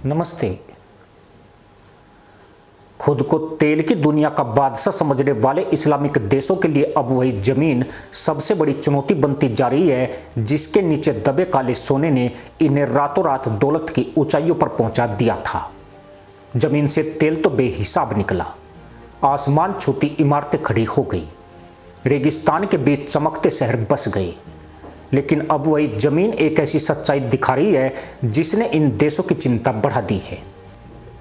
नमस्ते। खुद को तेल की दुनिया का बादशाह समझने वाले इस्लामिक देशों के लिए अब वही जमीन सबसे बड़ी चुनौती बनती जा रही है, जिसके नीचे दबे काले सोने ने इन्हें रातों रात दौलत की ऊंचाइयों पर पहुंचा दिया था। जमीन से तेल तो बेहिसाब निकला, आसमान छूती इमारतें खड़ी हो गई, रेगिस्तान के बीच चमकते शहर बस गए। लेकिन अब वही जमीन एक ऐसी सच्चाई दिखा रही है जिसने इन देशों की चिंता बढ़ा दी है,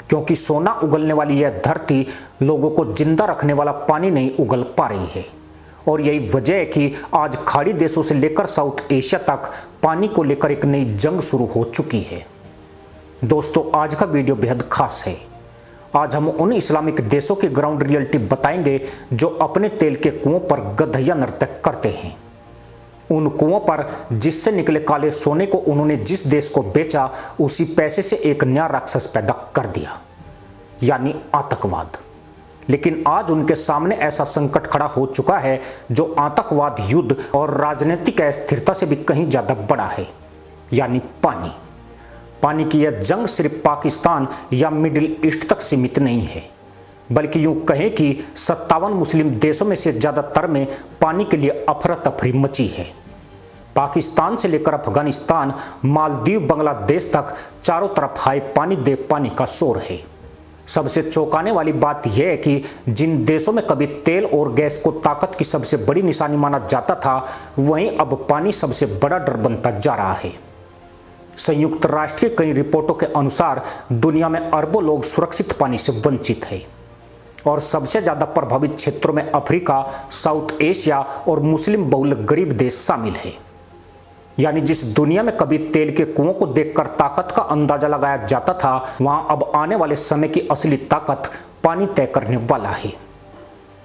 क्योंकि सोना उगलने वाली यह धरती लोगों को जिंदा रखने वाला पानी नहीं उगल पा रही है। और यही वजह है कि आज खाड़ी देशों से लेकर साउथ एशिया तक पानी को लेकर एक नई जंग शुरू हो चुकी है। दोस्तों, आज का वीडियो बेहद खास है। आज हम उन इस्लामिक देशों की ग्राउंड रियलिटी बताएंगे जो अपने तेल के कुओं पर गधैया नृत्य करते हैं। उन कुओं पर जिससे निकले काले सोने को उन्होंने जिस देश को बेचा, उसी पैसे से एक नया राक्षस पैदा कर दिया, यानी आतंकवाद। लेकिन आज उनके सामने ऐसा संकट खड़ा हो चुका है जो आतंकवाद, युद्ध और राजनीतिक अस्थिरता से भी कहीं ज्यादा बड़ा है, यानी पानी। पानी की यह जंग सिर्फ पाकिस्तान या मिडिल ईस्ट तक सीमित नहीं है, बल्कि यूं कहें कि 57 मुस्लिम देशों में से ज्यादातर में पानी के लिए अफरा तफरी मची है। पाकिस्तान से लेकर अफगानिस्तान, मालदीव, बांग्लादेश तक चारों तरफ हाय पानी दे पानी का शोर है। सबसे चौंकाने वाली बात यह है कि जिन देशों में कभी तेल और गैस को ताकत की सबसे बड़ी निशानी माना जाता था, वहीं अब पानी सबसे बड़ा डर बनता जा रहा है। संयुक्त राष्ट्र की कई रिपोर्टों के अनुसार दुनिया में अरबों लोग सुरक्षित पानी से वंचित है और सबसे ज्यादा प्रभावित क्षेत्रों में अफ्रीका, साउथ एशिया और मुस्लिम बहुल गरीब देश शामिल है। यानी जिस दुनिया में कभी तेल के कुओं को देखकर ताकत का अंदाजा लगाया जाता था, वहां अब आने वाले समय की असली ताकत पानी तय करने वाला है।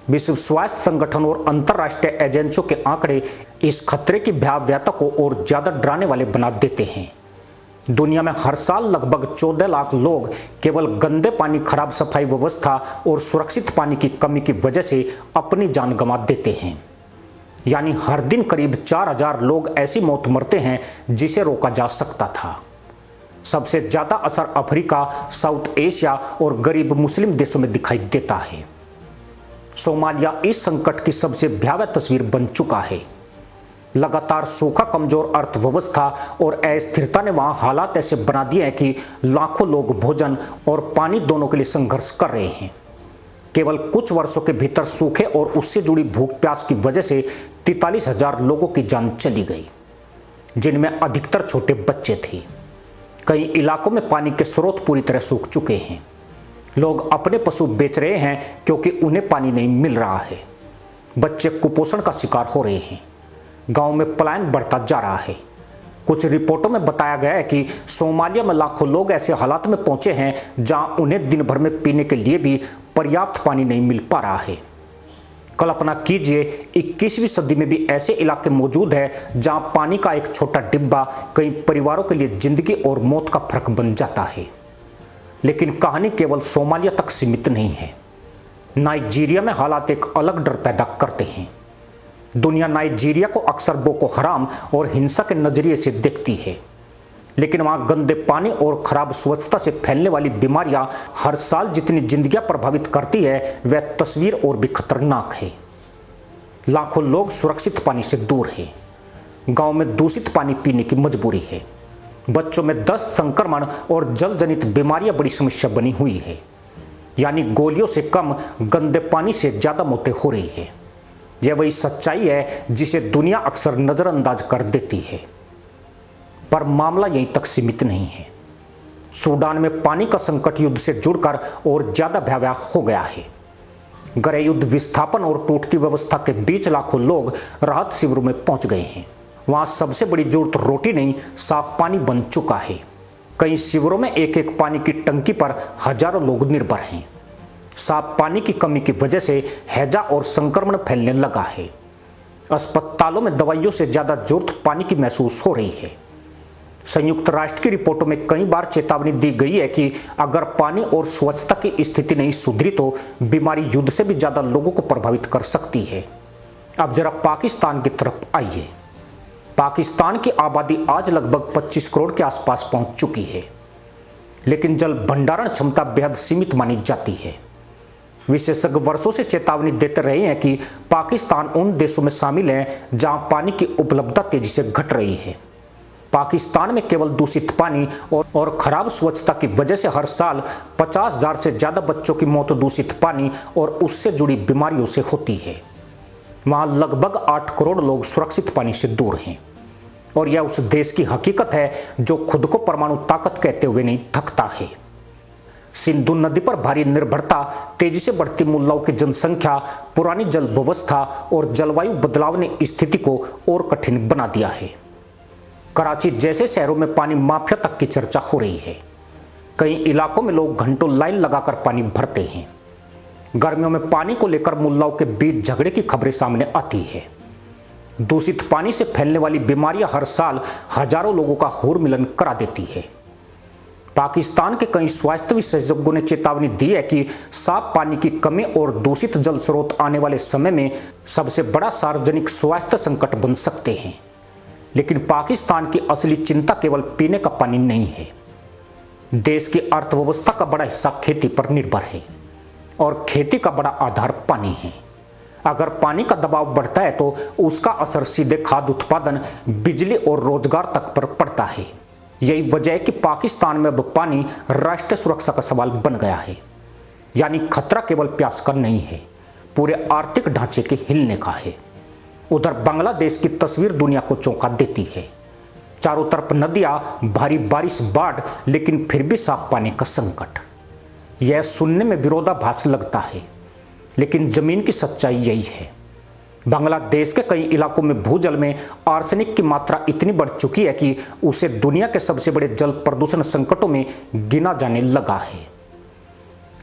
विश्व स्वास्थ्य संगठन और अंतरराष्ट्रीय एजेंसियों के आंकड़े इस खतरे की भयावहता को और ज्यादा डराने वाले बना देते हैं। दुनिया में हर साल लगभग 14 लाख लोग केवल गंदे पानी, खराब सफाई व्यवस्था और सुरक्षित पानी की कमी की वजह से अपनी जान गंवा देते हैं। यानी हर दिन करीब 4000 लोग ऐसी मौत मरते हैं जिसे रोका जा सकता था। सबसे ज्यादा असर अफ्रीका, साउथ एशिया और गरीब मुस्लिम देशों में दिखाई देता है। सोमालिया इस संकट की सबसे भयावह तस्वीर बन चुका है। लगातार सूखा, कमजोर अर्थव्यवस्था और अस्थिरता ने वहां हालात ऐसे बना दिए हैं कि लाखों लोग भोजन और पानी दोनों के लिए संघर्ष कर रहे हैं। केवल कुछ वर्षों के भीतर सूखे और उससे जुड़ी भूख प्यास की वजह से 43,000 लोगों की जान चली गई, जिनमें अधिकतर छोटे बच्चे थे। कई इलाकों में पानी के स्रोत पूरी तरह सूख चुके हैं। लोग अपने पशु बेच रहे हैं क्योंकि उन्हें पानी नहीं मिल रहा है। बच्चे कुपोषण का शिकार हो रहे हैं। गांव में पलायन बढ़ता जा रहा है। कुछ रिपोर्टों में बताया गया है कि सोमालिया में लाखों लोग ऐसे हालात में पहुंचे हैं जहां उन्हें दिन भर में पीने के लिए भी पर्याप्त पानी नहीं मिल पा रहा है। कल्पना कीजिए, 21वीं सदी में भी ऐसे इलाके मौजूद हैं जहां पानी का एक छोटा डिब्बा कई परिवारों के लिए जिंदगी और मौत का फर्क बन जाता है। लेकिन कहानी केवल सोमालिया तक सीमित नहीं है। नाइजीरिया में हालात एक अलग डर पैदा करते हैं। दुनिया नाइजीरिया को अक्सर बोको हराम और हिंसा के नजरिए से देखती है, लेकिन वहां गंदे पानी और खराब स्वच्छता से फैलने वाली बीमारियां हर साल जितनी जिंदगियां प्रभावित करती है, वह तस्वीर और भी खतरनाक है। लाखों लोग सुरक्षित पानी से दूर हैं। गांव में दूषित पानी पीने की मजबूरी है। बच्चों में दस्त, संक्रमण और जल जनित बीमारियां बड़ी समस्या बनी हुई है। यानी गोलियों से कम, गंदे पानी से ज्यादा मौतें हो रही है। यह वही सच्चाई है जिसे दुनिया अक्सर नजरअंदाज कर देती है। पर मामला यहीं तक सीमित नहीं है। सूडान में पानी का संकट युद्ध से जुड़कर और ज्यादा भयावह हो गया है। गृह युद्ध, विस्थापन और टूटती व्यवस्था के बीच लाखों लोग राहत शिविरों में पहुंच गए हैं। वहां सबसे बड़ी जरूरत रोटी नहीं, साफ पानी बन चुका है। कई शिविरों में एक एक पानी की टंकी पर हजारों लोग निर्भर हैं। साफ पानी की कमी की वजह से हैजा और संक्रमण फैलने लगा है। अस्पतालों में दवाइयों से ज्यादा जरूरत पानी की महसूस हो रही है। संयुक्त राष्ट्र की रिपोर्टों में कई बार चेतावनी दी गई है कि अगर पानी और स्वच्छता की स्थिति नहीं सुधरी तो बीमारी युद्ध से भी ज्यादा लोगों को प्रभावित कर सकती है। अब जरा पाकिस्तान की तरफ आइए। पाकिस्तान की आबादी आज लगभग 25 करोड़ के आसपास पहुंच चुकी है। लेकिन जल भंडारण क्षमता बेहद सीमित मानी जाती है। विशेषज्ञ वर्षों से चेतावनी देते रहे हैं कि पाकिस्तान उन देशों में शामिल है जहां पानी की उपलब्धता तेजी से घट रही है। पाकिस्तान में केवल दूषित पानी और खराब स्वच्छता की वजह से हर साल 50,000 से ज्यादा बच्चों की मौत दूषित पानी और उससे जुड़ी बीमारियों से होती है। वहां लगभग 8 करोड़ लोग सुरक्षित पानी से दूर हैं और यह उस देश की हकीकत है जो खुद को परमाणु ताकत कहते हुए नहीं थकता है। सिंधु नदी पर भारी निर्भरता, तेजी से बढ़ती मुल्लाओं की जनसंख्या, पुरानी जल व्यवस्था और जलवायु बदलाव ने स्थिति को और कठिन बना दिया है। कराची जैसे शहरों में पानी माफिया तक की चर्चा हो रही है। कई इलाकों में लोग घंटों लाइन लगाकर पानी भरते हैं। गर्मियों में पानी को लेकर मुल्लाओं के बीच झगड़े की खबरें सामने आती है। दूषित पानी से फैलने वाली बीमारियां हर साल हजारों लोगों का होर मिलन करा देती है। पाकिस्तान के कई स्वास्थ्य विशेषज्ञों ने चेतावनी दी है कि साफ पानी की कमी और दूषित जल स्रोत आने वाले समय में सबसे बड़ा सार्वजनिक स्वास्थ्य संकट बन सकते हैं। लेकिन पाकिस्तान की असली चिंता केवल पीने का पानी नहीं है। देश की अर्थव्यवस्था का बड़ा हिस्सा खेती पर निर्भर है और खेती का बड़ा आधार पानी है। अगर पानी का दबाव बढ़ता है तो उसका असर सीधे खाद्य उत्पादन, बिजली और रोजगार तक पर पड़ता है। यही वजह है कि पाकिस्तान में अब पानी राष्ट्रीय सुरक्षा का सवाल बन गया है। यानी खतरा केवल प्यास का नहीं है, पूरे आर्थिक ढांचे के हिलने का है। उधर बांग्लादेश की तस्वीर दुनिया को चौंका देती है। चारों तरफ नदियां, भारी बारिश, बाढ़, लेकिन फिर भी साफ पानी का संकट। यह सुनने में विरोधाभास लगता है, लेकिन जमीन की सच्चाई यही है। बांग्लादेश के कई इलाकों में भूजल में आर्सेनिक की मात्रा इतनी बढ़ चुकी है कि उसे दुनिया के सबसे बड़े जल प्रदूषण संकटों में गिना जाने लगा है।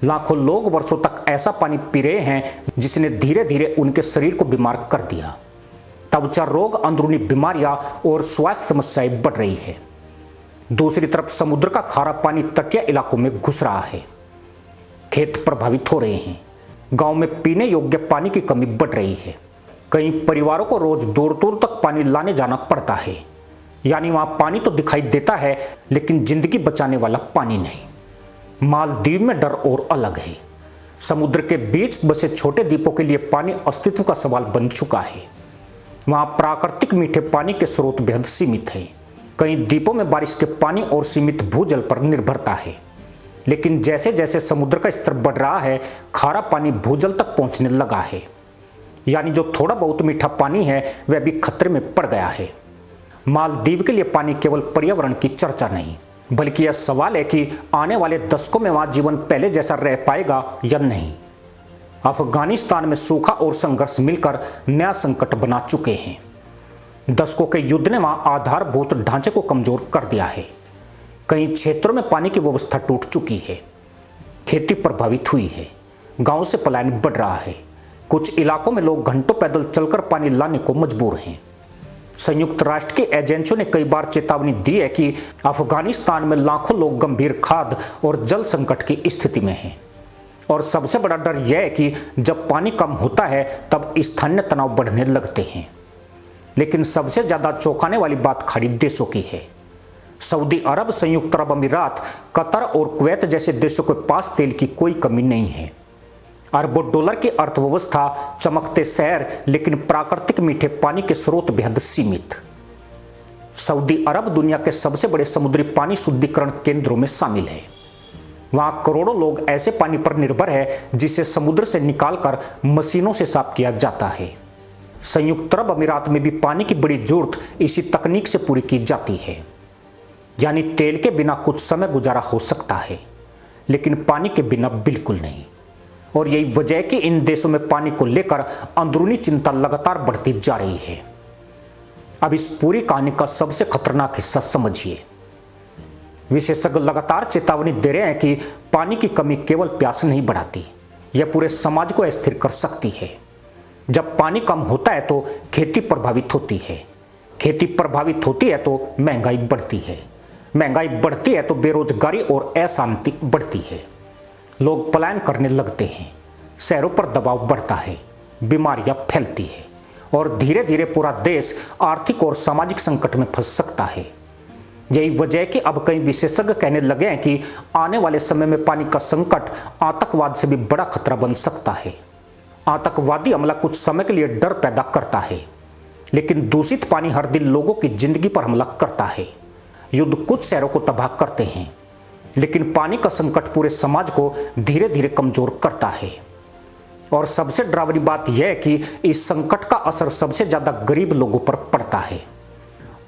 लाखों लोग वर्षों तक ऐसा पानी पी रहे हैं जिसने धीरे धीरे उनके शरीर को बीमार कर दिया। त्वचा रोग, अंदरूनी बीमारियां और स्वास्थ्य समस्याएं बढ़ रही है। दूसरी तरफ समुद्र का खारा पानी तटीय इलाकों में घुस रहा है। खेत प्रभावित हो रहे हैं। गांव में पीने योग्य पानी की कमी बढ़ रही है। कई परिवारों को रोज दूर दूर तक पानी लाने जाना पड़ता है। यानी वहां पानी तो दिखाई देता है, लेकिन जिंदगी बचाने वाला पानी नहीं। मालदीव में डर और अलग है। समुद्र के बीच बसे छोटे द्वीपों के लिए पानी अस्तित्व का सवाल बन चुका है। वहां प्राकृतिक मीठे पानी के स्रोत बेहद सीमित है। कई द्वीपों में बारिश के पानी और सीमित भूजल पर निर्भरता है। लेकिन जैसे जैसे समुद्र का स्तर बढ़ रहा है, खारा पानी भूजल तक पहुंचने लगा है। यानी जो थोड़ा बहुत मीठा पानी है वह भी खतरे में पड़ गया है। मालदीव के लिए पानी केवल पर्यावरण की चर्चा नहीं, बल्कि यह सवाल है कि आने वाले दशकों में वहां जीवन पहले जैसा रह पाएगा या नहीं। अफगानिस्तान में सूखा और संघर्ष मिलकर नया संकट बना चुके हैं। दशकों के युद्ध ने वहां आधारभूत ढांचे को कमजोर कर दिया है। कई क्षेत्रों में पानी की व्यवस्था टूट चुकी है। खेती प्रभावित हुई है। गांव से पलायन बढ़ रहा है। कुछ इलाकों में लोग घंटों पैदल चलकर पानी लाने को मजबूर हैं। संयुक्त राष्ट्र की एजेंसियों ने कई बार चेतावनी दी है कि अफगानिस्तान में लाखों लोग गंभीर खाद्य और जल संकट की स्थिति में हैं। और सबसे बड़ा डर यह है कि जब पानी कम होता है तब स्थानीय तनाव बढ़ने लगते हैं। लेकिन सबसे ज्यादा चौंकाने वाली बात खाड़ी देशों की है। सऊदी अरब, संयुक्त अरब अमीरात, कतर और कुवैत जैसे देशों के पास तेल की कोई कमी नहीं है। अरबों डॉलर की अर्थव्यवस्था, चमकते शहर, लेकिन प्राकृतिक मीठे पानी के स्रोत बेहद सीमित। सऊदी अरब दुनिया के सबसे बड़े समुद्री पानी शुद्धिकरण केंद्रों में शामिल है। वहां करोड़ों लोग ऐसे पानी पर निर्भर है जिसे समुद्र से निकालकर मशीनों से साफ किया जाता है। संयुक्त अरब अमीरात में भी पानी की बड़ी जरूरत इसी तकनीक से पूरी की जाती है। यानी तेल के बिना कुछ समय गुजारा हो सकता है, लेकिन पानी के बिना बिल्कुल नहीं। और यही वजह है कि इन देशों में पानी को लेकर अंदरूनी चिंता लगातार बढ़ती जा रही है। अब इस पूरी कहानी का सबसे खतरनाक हिस्सा समझिए। विशेषज्ञ लगातार चेतावनी दे रहे हैं कि पानी की कमी केवल प्यास नहीं बढ़ाती, यह पूरे समाज को अस्थिर कर सकती है। जब पानी कम होता है तो खेती प्रभावित होती है। खेती प्रभावित होती है तो महंगाई बढ़ती है। महंगाई बढ़ती है तो बेरोजगारी और अशांति बढ़ती है। लोग पलायन करने लगते हैं। शहरों पर दबाव बढ़ता है। बीमारियां फैलती है और धीरे धीरे पूरा देश आर्थिक और सामाजिक संकट में फंस सकता है। यही वजह है कि अब कई विशेषज्ञ कहने लगे हैं कि आने वाले समय में पानी का संकट आतंकवाद से भी बड़ा खतरा बन सकता है। आतंकवादी हमला कुछ समय के लिए डर पैदा करता है, लेकिन दूषित पानी हर दिन लोगों की जिंदगी पर हमला करता है। युद्ध कुछ शहरों को तबाह करते हैं, लेकिन पानी का संकट पूरे समाज को धीरे धीरे कमजोर करता है। और सबसे डरावनी बात यह है कि इस संकट का असर सबसे ज्यादा गरीब लोगों पर पड़ता है।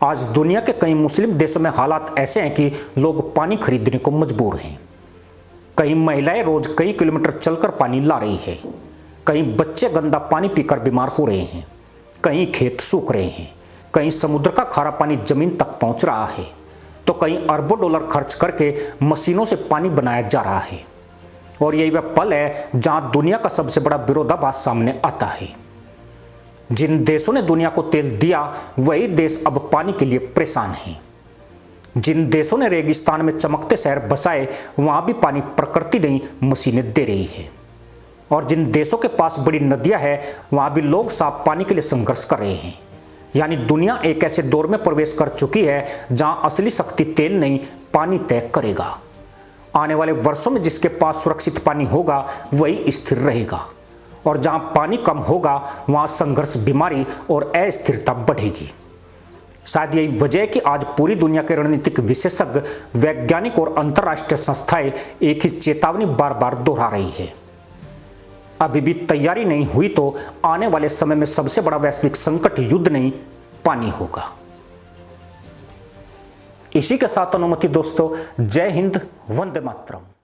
आज दुनिया के कई मुस्लिम देशों में हालात ऐसे हैं कि लोग पानी खरीदने को मजबूर हैं। कई महिलाएं रोज कई किलोमीटर चलकर पानी ला रही है, कई बच्चे गंदा पानी पीकर बीमार हो रहे हैं, कहीं खेत सूख रहे हैं, कहीं समुद्र का खारा पानी जमीन तक पहुंच रहा है, तो कहीं अरबों डॉलर खर्च करके मशीनों से पानी बनाया जा रहा है। और यही वह पल है जहां दुनिया का सबसे बड़ा विरोधाभास सामने आता है। जिन देशों ने दुनिया को तेल दिया, वही देश अब पानी के लिए परेशान हैं। जिन देशों ने रेगिस्तान में चमकते शहर बसाए, वहां भी पानी प्रकृति नहीं मशीनें दे रही है। और जिन देशों के पास बड़ी नदियां हैं, वहां भी लोग साफ पानी के लिए संघर्ष कर रहे हैं। यानी दुनिया एक ऐसे दौर में प्रवेश कर चुकी है जहां असली शक्ति तेल नहीं, पानी तय करेगा। आने वाले वर्षों में जिसके पास सुरक्षित पानी होगा, वही स्थिर रहेगा। और जहां पानी कम होगा, वहां संघर्ष, बीमारी और अस्थिरता बढ़ेगी। शायद यही वजह है कि आज पूरी दुनिया के रणनीतिक विशेषज्ञ, वैज्ञानिक और अंतर्राष्ट्रीय संस्थाएं एक ही चेतावनी बार बार दोहरा रही है। अभी भी तैयारी नहीं हुई तो आने वाले समय में सबसे बड़ा वैश्विक संकट युद्ध नहीं, पानी होगा। इसी के साथ अनुमति दोस्तों, जय हिंद, वंदे मातरम।